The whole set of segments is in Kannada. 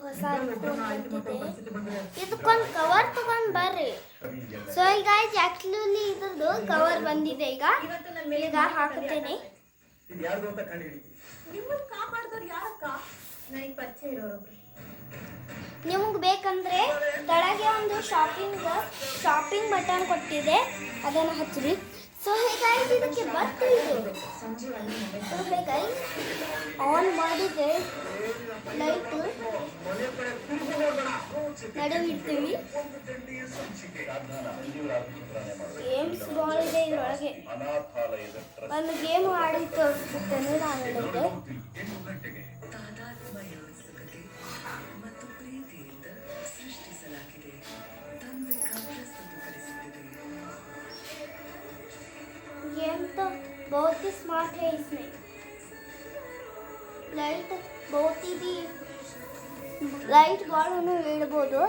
ಹೊಸ ಫೋನ್ ಬಂದಿದೆ. ಇದಕ್ಕೊಂದು ಕವರ್ ತಗೊಂಡು ಬರ್ರಿ. ಸೊ ಈಗ ಆಕ್ಚುಲಿ ಇದ್ರದ್ದು ಕವರ್ ಬಂದಿದೆ. ಈಗ ಹಾಕುತ್ತೇನೆ. ನಿಮಗೆ ಬೇಕಂದ್ರೆ ಕೆಳಗೆ ಒಂದು ಶಾಪಿಂಗ್ ಬಟನ್ ಕೊಟ್ಟಿದೆ, ಅದನ್ನು ಹಚ್ಚಿರಿ. ಸೊ ಹೇಗಾಗಿ ಇದಕ್ಕೆ ಬತ್ತು ಇದು. ಸೊ ಹೇಗಾಗಿ ಆನ್ ಮಾಡಿದ್ರೆ ಲೈಟು ನಡುವಿಡ್ತೀವಿ. ಗೇಮ್ಸ್ ಬಾಲ್ ಇದೆ ಇದರೊಳಗೆ. ಒಂದು ಗೇಮ್ ಆಡಿ ತೋರಿಸುತ್ತೇನೆ ನಾನು ನಿಮಗೆ. गेम तो बहुत ही स्मार्ट है. इसमें लाइट बहुत ही भी लाइट ಬಾಳನ್ನು ಇಡಬಹುದು.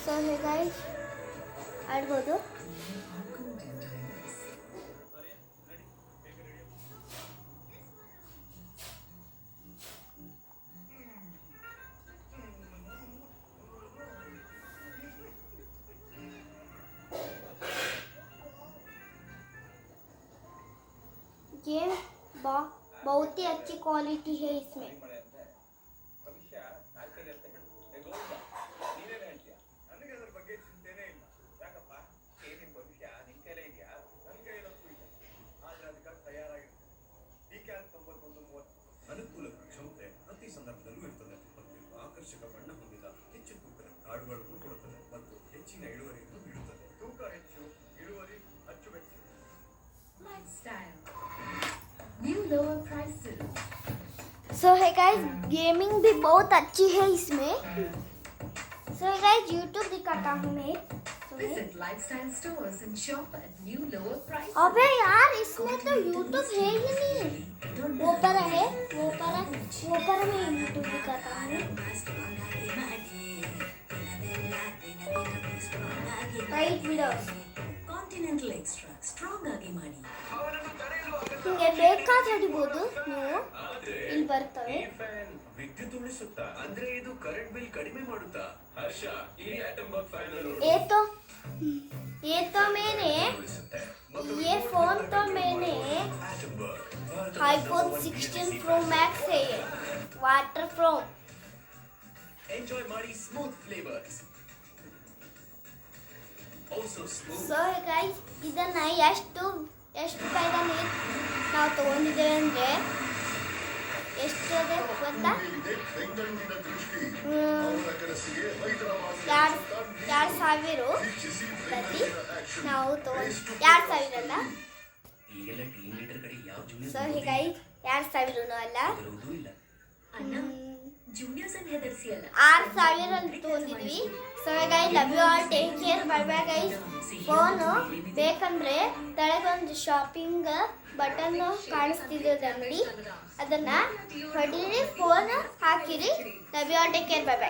ಸೊ ಹೇಗಾಗಿ ಆಡ್ಬೋದು. गेम बहुत ही अच्छी क्वालिटी है इसमें. ಅನುಕೂಲ ಕ್ಷಮತೆ ಪ್ರತಿ ಸಂದರ್ಭದಲ್ಲೂ ಇರುತ್ತದೆ ಮತ್ತು ಆಕರ್ಷಕ ಬಣ್ಣ ಹೊಂದಿದ ಹೆಚ್ಚು ತೂಕದ ಕಾರ್ಡ್ಗಳನ್ನು ಕೊಡುತ್ತದೆ ಮತ್ತು ಹೆಚ್ಚಿನ ಇಳುವರಿಯನ್ನು ನೀಡುತ್ತದೆ. ತೂಕ ಹೆಚ್ಚು, ಇಳುವರಿ ಅಚ್ಚುಮೆಚ್ಚು. Lifestyle. New lower prices. So hey guys, gaming भी बहुत अच्छी है इसमें. So hey guys, YouTube दिखाता हूँ मैं. Visit lifestyle stores and shop at new lower prices. अबे यार इसमें तो YouTube है ही नहीं. वो पर है, वो पर मैं YouTube दिखाता हूँ. Right videos. Continental Extra strong ಆಗಿ ಮಾಡಿ. ನಿಮಗೆ ಬೇಕಾದ ಹಿಡಿಬಹುದು ನೀವು. ಇಲ್ಲಿ ಬರ್ತವೆ. ವಿದ್ಯುತ್ ಉಳಿಸುತ್ತಾ ಅಂದ್ರೆ ಇದು ಕರೆಂಟ್ ಬಿಲ್ ಕಡಿಮೆ ಮಾಡುತ್ತಾ? ಹರ್ಷ, ಈ ಆಟಮ್ ಬಾಕ್ಸ್ ಫ್ಯಾನ್ ಅನ್ನು ये तो मैंने ये फोन तो मैंने iPhone 16 Pro Max है. ये वाटर फ्रॉम ಎಂಜಾಯ್ ಮಾಡಿ smooth flavours. Also smooth. So guys ಇದನ್ನ ಎಷ್ಟು ರೂಪಾಯಿಗೆ ನಾವು ತಗೊಂಡಿದ್ದೇವೆ ಅಂದರೆ ಎಷ್ಟು ಅದೇ ಗೊತ್ತಾ? 2,000 ನಾವು ತಗೊಂಡು 2,000 ಅಲ್ಲ. ಸೊ ಹೀಗಾಗಿ 2,000 ಅಲ್ಲ, ಜೂನಿಯರ್ಸ್ ಅನ್ನು ಹೆದರಿಸಿ ಅಲ್ಲ 6,000 ಅಂತ ತಗೊಂಡಿದ್ವಿ. So guys love you all, take care, bye bye guys. Phone ಬೇಕಂದ್ರೆ ತೆಳಗೊಂದು ಶಾಪಿಂಗ್ ಬಟನ್ ಕಾಣಿಸ್ತಿದೆ ಅಂಗಡಿ, ಅದನ್ನ ಹೊಡೀರಿ, ಫೋನ್ ಹಾಕಿರಿ. Love you all, take care, bye by.